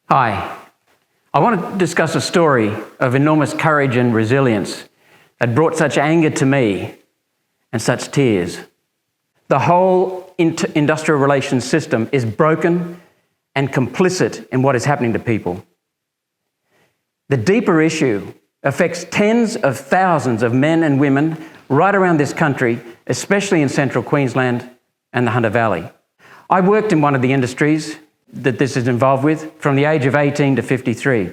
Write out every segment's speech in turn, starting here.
Hi, I want to discuss a story of enormous courage and resilience that brought such anger to me and such tears. The whole industrial relations system is broken and complicit in what is happening to people. The deeper issue affects tens of thousands of men and women right around this country, especially in central Queensland and the Hunter Valley. I worked in one of the industries that this is involved with from the age of 18 to 53,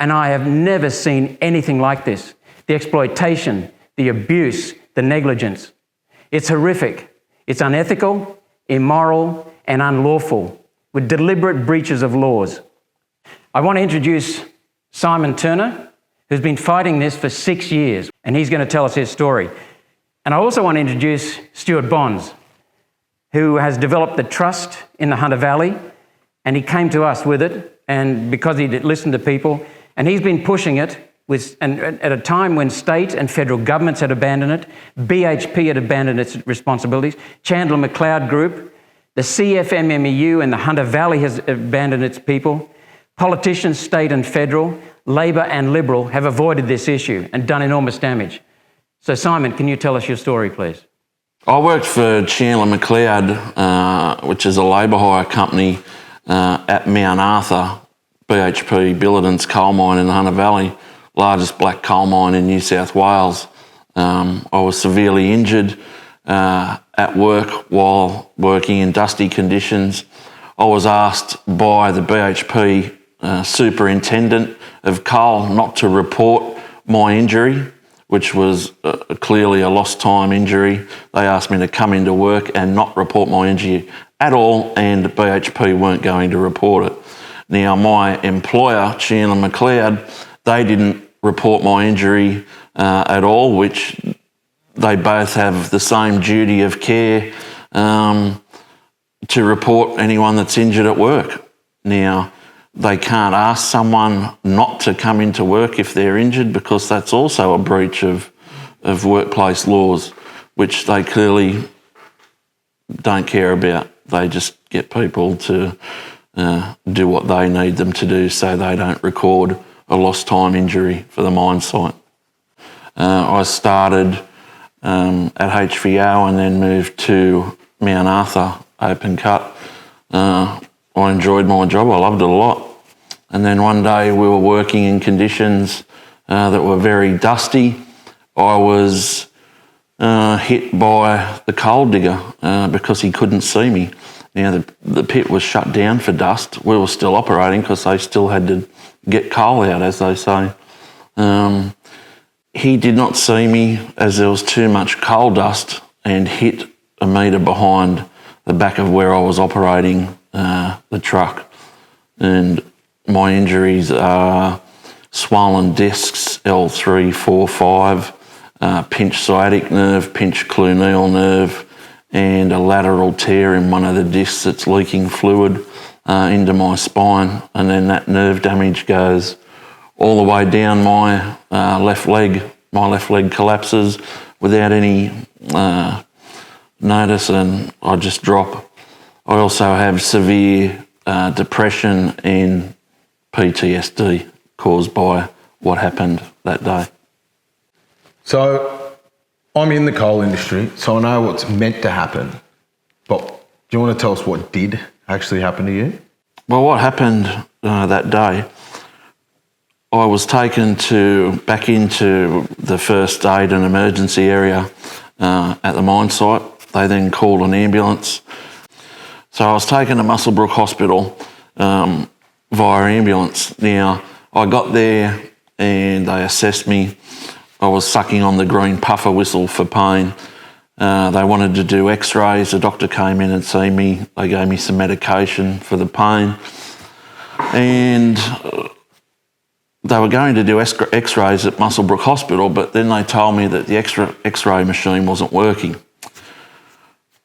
and I have never seen anything like this. The exploitation, the abuse, the negligence. It's horrific. It's unethical, immoral, and unlawful, with deliberate breaches of laws. I want to introduce Simon Turner, who's been fighting this for 6 years, and he's going to tell us his story. And I also want to introduce Stuart Bonds, who has developed the trust in the Hunter Valley, and he came to us with it, and because he listened to people, and he's been pushing it at a time when state and federal governments had abandoned it, BHP had abandoned its responsibilities, Chandler McLeod Group, the CFMMEU and the Hunter Valley has abandoned its people. Politicians, state and federal, Labor and Liberal, have avoided this issue and done enormous damage. So Simon, can you tell us your story, please? I worked for Chandler McLeod, which is a labour hire company at Mount Arthur, BHP Billiton's coal mine in the Hunter Valley, largest black coal mine in New South Wales. I was severely injured at work while working in dusty conditions. I was asked by the BHP superintendent of coal not to report my injury, which was clearly a lost time injury. They asked me to come into work and not report my injury at all, and BHP weren't going to report it. Now, my employer, Chandler McLeod, they didn't report my injury at all, which they both have the same duty of care to report anyone that's injured at work. Now, they can't ask someone not to come into work if they're injured, because that's also a breach of workplace laws, which they clearly don't care about. They just get people to do what they need them to do so they don't record a lost time injury for the mine site. I started at HVO and then moved to Mount Arthur open cut. I enjoyed my job, I loved it a lot. And then one day we were working in conditions that were very dusty. I was hit by the coal digger because he couldn't see me. Now the pit was shut down for dust. We were still operating because they still had to get coal out, as they say. He did not see me as there was too much coal dust, and hit a metre behind the back of where I was operating the truck. And my injuries are swollen discs, L3, 4, 5, pinched sciatic nerve, pinched cluneal nerve, and a lateral tear in one of the discs that's leaking fluid into my spine. And then that nerve damage goes all the way down my left leg. My left leg collapses without any notice, and I just drop. I also have severe depression and PTSD caused by what happened that day. So I'm in the coal industry, so I know what's meant to happen. But do you want to tell us what did actually happen to you? Well, what happened that day, I was taken back into the first aid and emergency area at the mine site. They then called an ambulance. So I was taken to Muswellbrook Hospital via ambulance. Now, I got there and they assessed me. I was sucking on the green puffer whistle for pain. They wanted to do x-rays. The doctor came in and seen me. They gave me some medication for the pain. And they were going to do x-rays at Muswellbrook Hospital, but then they told me that the x-ray machine wasn't working.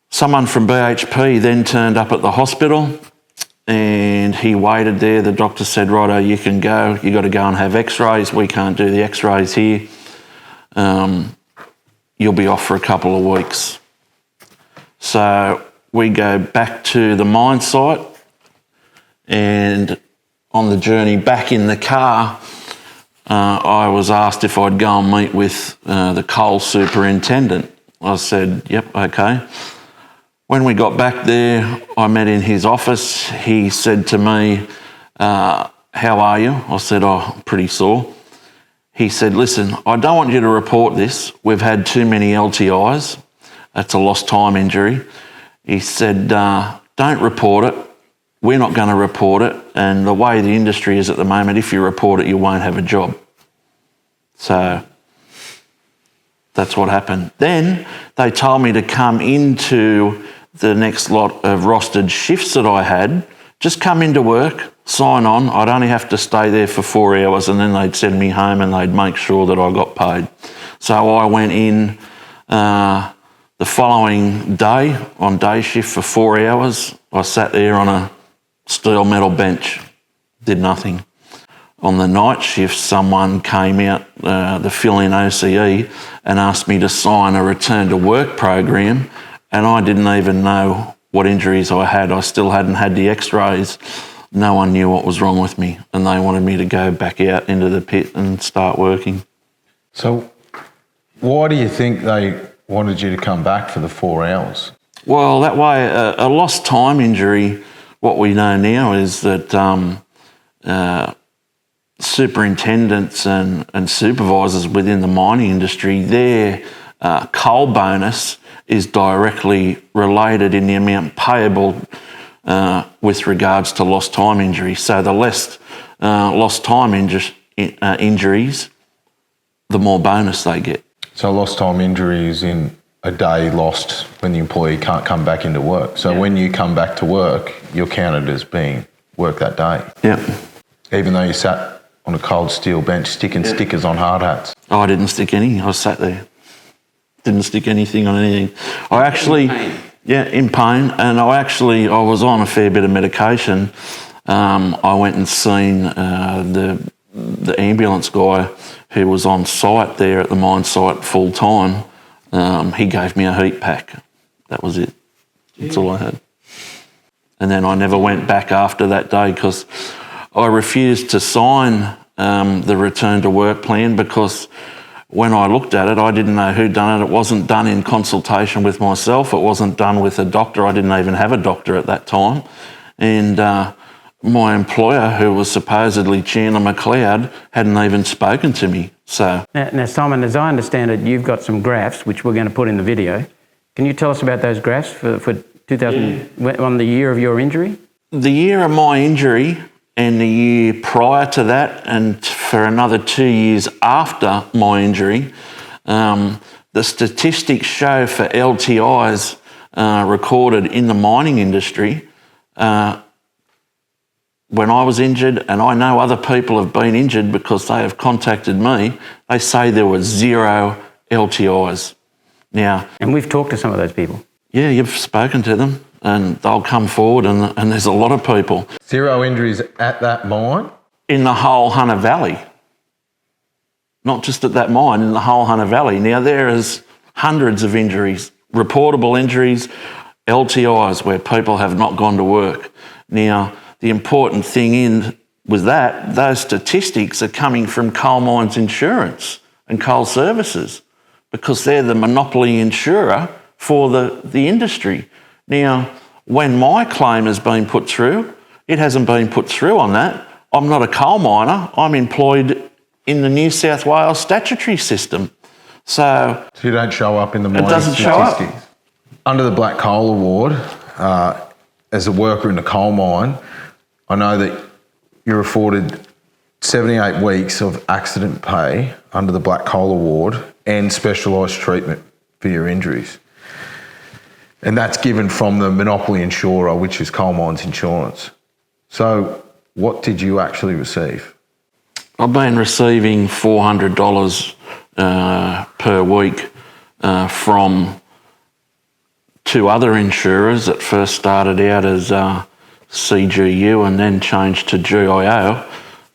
Someone from BHP then turned up at the hospital and he waited there. The doctor said, righto, you can go. You got to go and have x-rays. We can't do the x-rays here. You'll be off for a couple of weeks. So we go back to the mine site and on the journey back in the car, I was asked if I'd go and meet with the coal superintendent. I said, yep, okay. When we got back there, I met in his office. He said to me, how are you? I said, oh, pretty sore. He said, listen, I don't want you to report this. We've had too many LTIs. That's a lost time injury. He said, don't report it. We're not going to report it. And the way the industry is at the moment, if you report it, you won't have a job. So that's what happened. Then they told me to come into the next lot of rostered shifts that I had, just come into work, sign on. I'd only have to stay there for 4 hours and then they'd send me home and they'd make sure that I got paid. So I went in the following day on day shift for 4 hours. I sat there on a steel metal bench, did nothing. On the night shift, someone came out, the fill-in OCE, and asked me to sign a return to work program, and I didn't even know what injuries I had. I still hadn't had the x-rays. No one knew what was wrong with me, and they wanted me to go back out into the pit and start working. So why do you think they wanted you to come back for the 4 hours? Well, that way, a lost time injury, what we know now is that superintendents and supervisors within the mining industry, their coal bonus is directly related in the amount payable with regards to lost time injuries. So the less lost time injuries, the more bonus they get. So lost time injury is in a day lost when the employee can't come back into work. So when you come back to work, you're counted as being work that day. Yeah. Even though you sat on a cold steel bench sticking stickers on hard hats. Oh, I didn't stick any. I sat there. Didn't stick anything on anything. I actually, in pain. And I was on a fair bit of medication. I went and seen the ambulance guy who was on site there at the mine site full time. He gave me a heat pack. That was it. That's all I had. And then I never went back after that day because I refused to sign the return to work plan because when I looked at it, I didn't know who'd done it. It wasn't done in consultation with myself. It wasn't done with a doctor. I didn't even have a doctor at that time. And my employer, who was supposedly Chandler McLeod, hadn't even spoken to me. So Now, Simon, as I understand it, you've got some graphs, which we're going to put in the video. Can you tell us about those graphs for 2000, on the year of your injury? The year of my injury and the year prior to that and for another 2 years after my injury, the statistics show for LTIs recorded in the mining industry, when I was injured, and I know other people have been injured because they have contacted me, they say there were 0 LTIs. Now, And we've talked to some of those people. yeah, you've spoken to them and they'll come forward and there's a lot of people. 0 injuries at that mine? In the whole Hunter Valley. Not just at that mine, in the whole Hunter Valley. Now, there is hundreds of injuries, reportable injuries, LTIs, where people have not gone to work. Now, the important thing was that those statistics are coming from coal mines insurance and coal services because they're the monopoly insurer for the industry. Now, when my claim has been put through, it hasn't been put through on that. I'm not a coal miner. I'm employed in the New South Wales statutory system. So you don't show up in the mining doesn't show up. statistics. Under the Black Coal Award, as a worker in a coal mine, I know that you're afforded 78 weeks of accident pay under the Black Coal Award and specialised treatment for your injuries. And that's given from the monopoly insurer, which is Coal Mines Insurance. So what did you actually receive? I've been receiving $400 per week from 2 other insurers that first started out as CGU and then changed to GIO,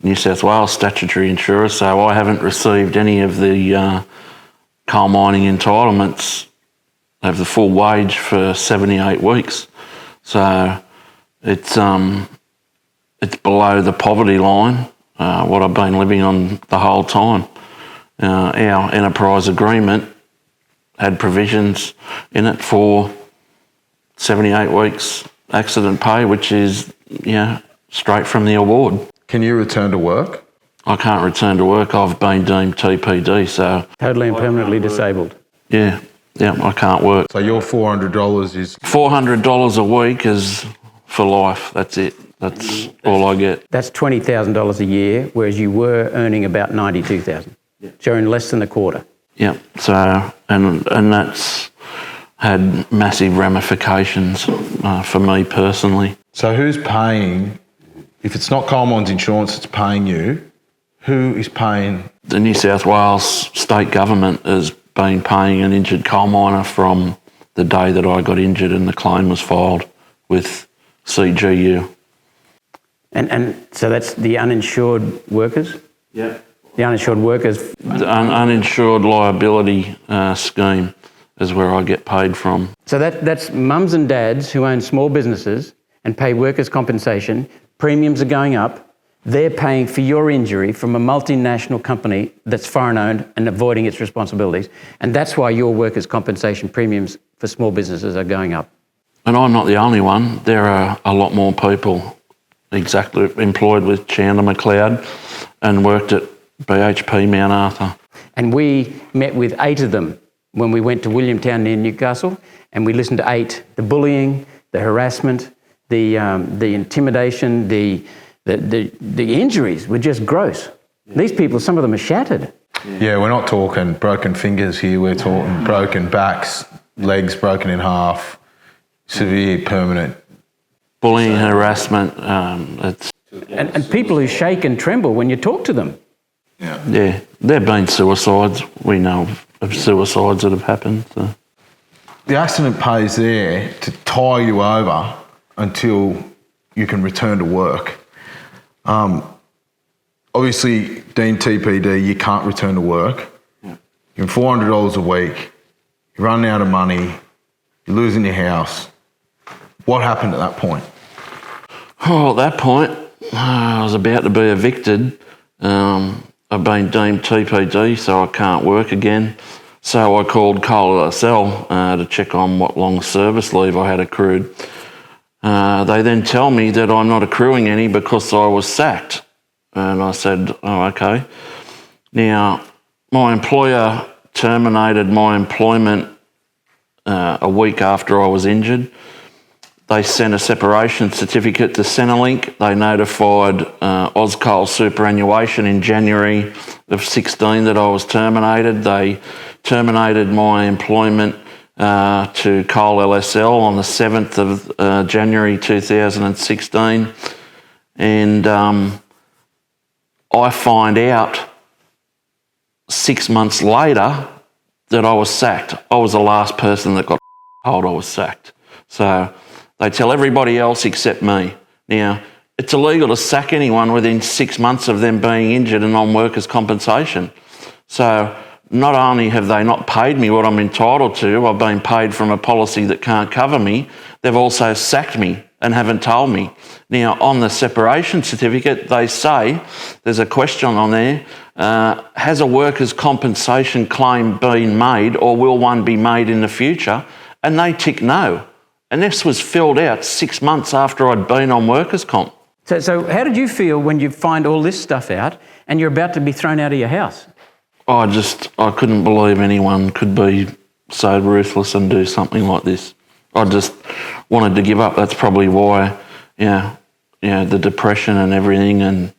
New South Wales statutory insurer. So I haven't received any of the coal mining entitlements of the full wage for 78 weeks. So it's it's below the poverty line, what I've been living on the whole time. Our enterprise agreement had provisions in it for 78 weeks accident pay, which is, straight from the award. Can you return to work? I can't return to work. I've been deemed TPD, so... Totally and permanently disabled. Yeah, I can't work. So your $400 is... $400 a week is for life. That's it. That's all I get. That's $20,000 a year, whereas you were earning about $92,000. So you're in less than a quarter. Yeah, so, and that's had massive ramifications for me personally. So who's paying, if it's not Coal Mines Insurance that's paying you, who is paying? The New South Wales state government has been paying an injured coal miner from the day that I got injured and the claim was filed with CGU. And so that's the uninsured workers? Yeah. The uninsured workers? The uninsured liability scheme is where I get paid from. So that's mums and dads who own small businesses and pay workers' compensation. Premiums are going up. They're paying for your injury from a multinational company that's foreign-owned and avoiding its responsibilities. And that's why your workers' compensation premiums for small businesses are going up. And I'm not the only one. There are a lot more people exactly employed with Chandler McLeod and worked at BHP Mount Arthur. And we met with 8 of them when we went to Williamtown near Newcastle, and we listened to 8, the bullying, the harassment, the intimidation, the injuries were just gross. Yeah. These people, some of them are shattered. Yeah, we're not talking broken fingers here, we're talking broken backs, legs broken in half, severe permanent. Bullying, harassment, and people who shake and tremble when you talk to them. Yeah, there have been suicides. We know of suicides that have happened. So. The accident pay is there to tie you over until you can return to work. Obviously, deemed TPD, you can't return to work. Yeah. You're $400 a week. You're running out of money. You're losing your house. What happened at that point? Oh, at that point, I was about to be evicted. I've been deemed TPD, so I can't work again. So I called Coal LSL to check on what long service leave I had accrued. They then tell me that I'm not accruing any because I was sacked. And I said, oh, okay. Now, my employer terminated my employment a week after I was injured. They sent a separation certificate to Centrelink. They notified Auscoal Superannuation in January of 16 that I was terminated. They terminated my employment to Coal LSL on the 7th of January 2016. And I find out 6 months later that I was sacked. I was the last person that got told I was sacked. So they tell everybody else except me. Now, it's illegal to sack anyone within 6 months of them being injured and on workers' compensation. So not only have they not paid me what I'm entitled to, I've been paid from a policy that can't cover me, they've also sacked me and haven't told me. Now, on the separation certificate, they say, there's a question on there, has a workers' compensation claim been made or will one be made in the future? And they tick no. And this was filled out 6 months after I'd been on workers' comp. So how did you feel when you find all this stuff out and you're about to be thrown out of your house? I couldn't believe anyone could be so ruthless and do something like this. I just wanted to give up. That's probably why, the depression and everything and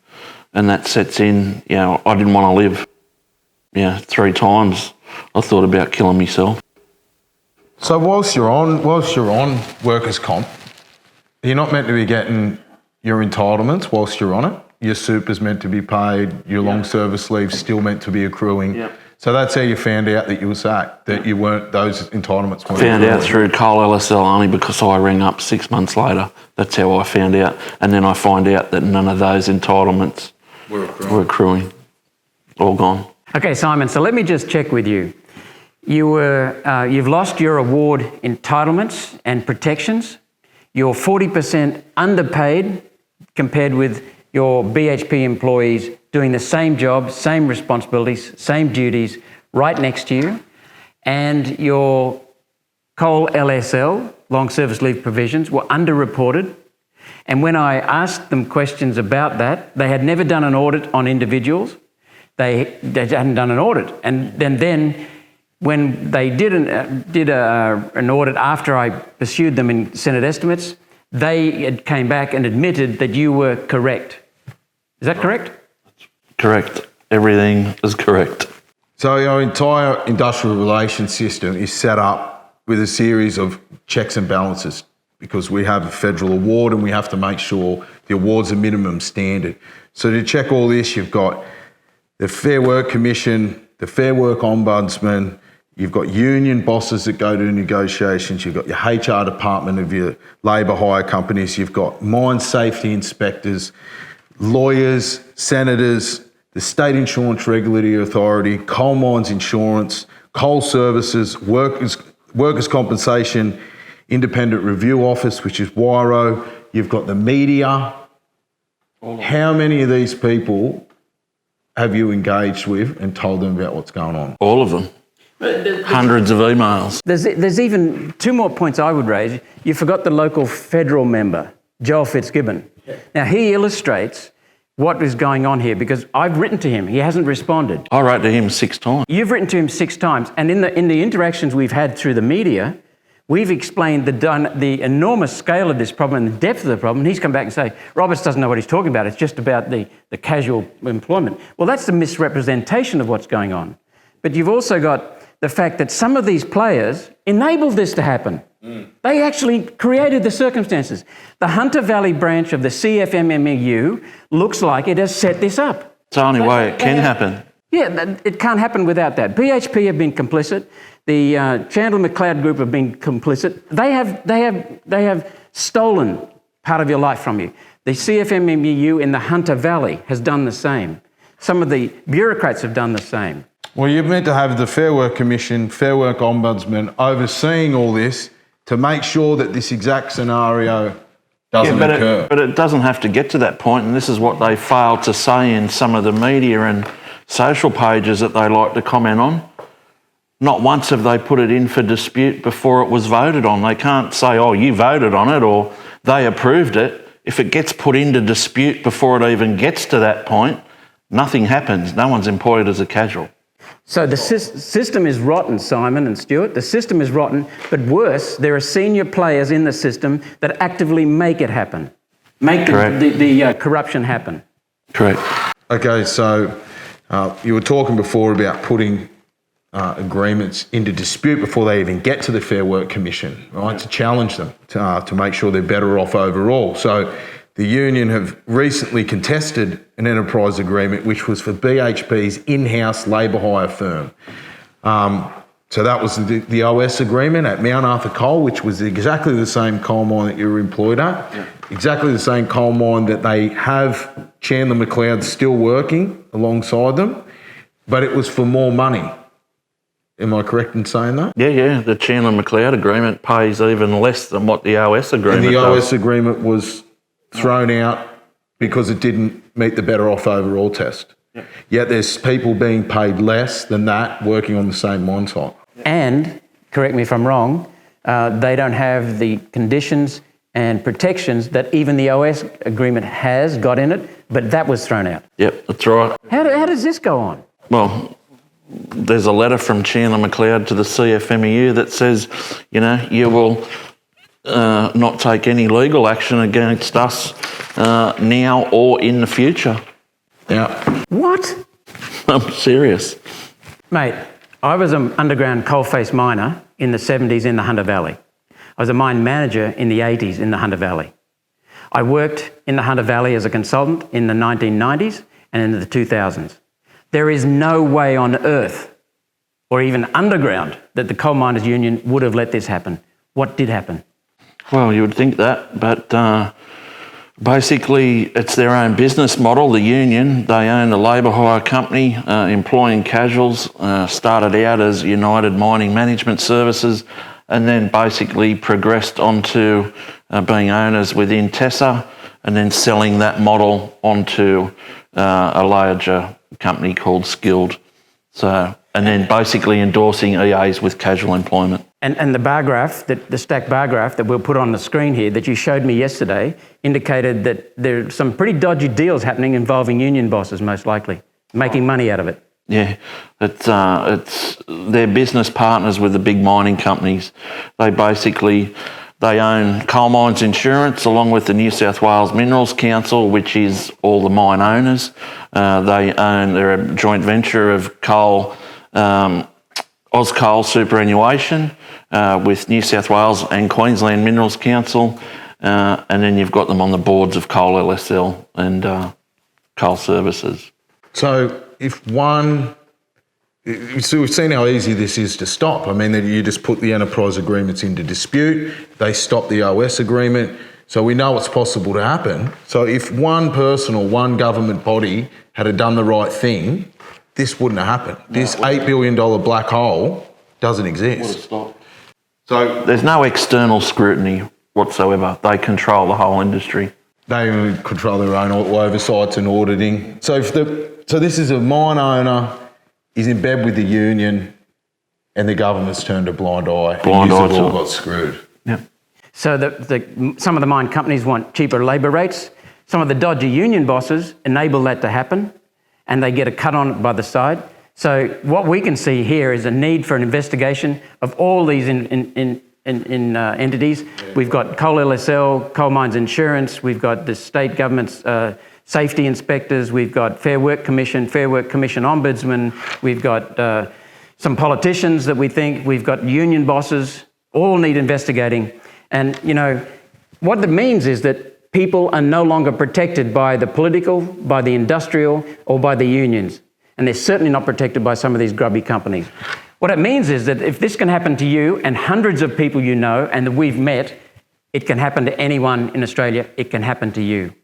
that sets in. I didn't want to live. 3 times I thought about killing myself. So whilst you're on workers' comp, you're not meant to be getting your entitlements whilst you're on it. Your super's meant to be paid, your long service leave's still meant to be accruing. Yep. So that's how you found out that you were sacked, that you weren't, those entitlements weren't Found accruing. out through Coal LSL only because I rang up 6 months later. That's how I found out. And then I find out that none of those entitlements were accruing. All gone. Okay, Simon, so let me just check with you. You've lost your award entitlements and protections. You're 40% underpaid compared with your BHP employees doing the same job, same responsibilities, same duties right next to you, and your coal LSL, long service leave provisions, were underreported. And when I asked them questions about that, they had never done an audit on individuals. They hadn't done an audit. And then when they did an audit after I pursued them in Senate estimates, they came back and admitted that you were correct. Is that correct? Correct. Everything is correct. So our entire industrial relations system is set up with a series of checks and balances because we have a federal award and we have to make sure the award's a minimum standard. So to check all this, you've got the Fair Work Commission, the Fair Work Ombudsman, you've got union bosses that go to negotiations, you've got your HR department of your labour hire companies, you've got mine safety inspectors, lawyers, senators, the State Insurance Regulatory Authority, Coal Mines Insurance, Coal Services, Workers' Compensation Independent Review Office, which is WIRO. You've got the media. How many of these people have you engaged with and told them about what's going on? All of them. Hundreds of emails. There's even two more points I would raise. You forgot the local federal member, Joel Fitzgibbon. Now, he illustrates what is going on here because I've written to him. He hasn't responded. I wrote to him 6 times. You've written to him 6 times. And in the interactions we've had through the media, we've explained the enormous scale of this problem and the depth of the problem. And he's come back and say, Roberts doesn't know what he's talking about. It's just about the casual employment. Well, that's the misrepresentation of what's going on. But you've also got the fact that some of these players enabled this to happen. They actually created the circumstances. The Hunter Valley branch of the CFMMEU looks like it has set this up. It's the only way it can happen. Yeah, it can't happen without that. BHP have been complicit. The Chandler McLeod Group have been complicit. They have stolen part of your life from you. The CFMMEU in the Hunter Valley has done the same. Some of the bureaucrats have done the same. Well, you're meant to have the Fair Work Commission, Fair Work Ombudsman overseeing all this to make sure that this exact scenario doesn't occur. But it doesn't have to get to that point, and this is what they failed to say in some of the media and social pages that they like to comment on. Not once have they put it in for dispute before it was voted on. They can't say, oh, you voted on it or they approved it. If it gets put into dispute before it even gets to that point, nothing happens. No one's employed as a casual. So the system is rotten, Simon and Stuart. The system is rotten, but worse, there are senior players in the system that actively make it happen, make the corruption happen. Correct. Okay, so you were talking before about putting agreements into dispute before they even get to the Fair Work Commission, right, to challenge them, to make sure they're better off overall. So the union have recently contested an enterprise agreement which was for BHP's in-house labour hire firm. So that was the OS agreement at Mount Arthur Coal, which was exactly the same coal mine that you were employed at, exactly the same coal mine that they have Chandler McLeod still working alongside them, but it was for more money. Am I correct in saying that? Yeah. The Chandler McLeod agreement pays even less than what the OS agreement And the does. OS agreement was thrown out because it didn't meet the better off overall test. Yet there's people being paid less than that working on the same mine site. And, correct me if I'm wrong, they don't have the conditions and protections that even the OS agreement has got in it, but that was thrown out. Yep, that's right. How does this go on? Well, there's a letter from Chandler McLeod to the CFMEU that says, you will not take any legal action against us now or in the future. Yeah. What? I'm serious. Mate, I was an underground coalface miner in the 70s in the Hunter Valley. I was a mine manager in the 80s in the Hunter Valley. I worked in the Hunter Valley as a consultant in the 1990s and in the 2000s. There is no way on earth, or even underground, that the Coal Miners' Union would have let this happen. What did happen? Well, you would think that, but basically it's their own business model, the union. They own the labour hire company, employing casuals, started out as United Mining Management Services and then basically progressed onto being owners within Tessa, and then selling that model onto a larger company called Skilled. So, and then basically endorsing EAs with casual employment. And the bar graph, the stacked bar graph that we'll put on the screen here that you showed me yesterday indicated that there are some pretty dodgy deals happening involving union bosses, most likely, making money out of it. Yeah, it's they're business partners with the big mining companies. They own Coal Mines Insurance along with the New South Wales Minerals Council, which is all the mine owners. They're a joint venture of coal, Auscoal superannuation with New South Wales and Queensland Minerals Council. And then you've got them on the boards of Coal LSL and Coal Services. So so we've seen how easy this is to stop. I mean, that you just put the enterprise agreements into dispute, they stop the OS agreement, so we know it's possible to happen. So if one person or one government body had done the right thing, this wouldn't have happened. This $8 billion black hole doesn't exist. So there's no external scrutiny whatsoever. They control the whole industry. They control their own oversights and auditing. So this is a mine owner, is in bed with the union, and the government's turned a blind eye. Blind eye all got screwed. Yeah. So some of the mine companies want cheaper labour rates. Some of the dodgy union bosses enable that to happen, and they get a cut on it by the side. So what we can see here is a need for an investigation of all these entities. We've got Coal LSL, Coal Mines Insurance, we've got the state government's safety inspectors, we've got Fair Work Commission Ombudsman, we've got some politicians that we think, we've got union bosses, all need investigating. And, you know, what that means is that people are no longer protected by the political, by the industrial, or by the unions. And they're certainly not protected by some of these grubby companies. What it means is that if this can happen to you and hundreds of people you know and that we've met, it can happen to anyone in Australia, it can happen to you.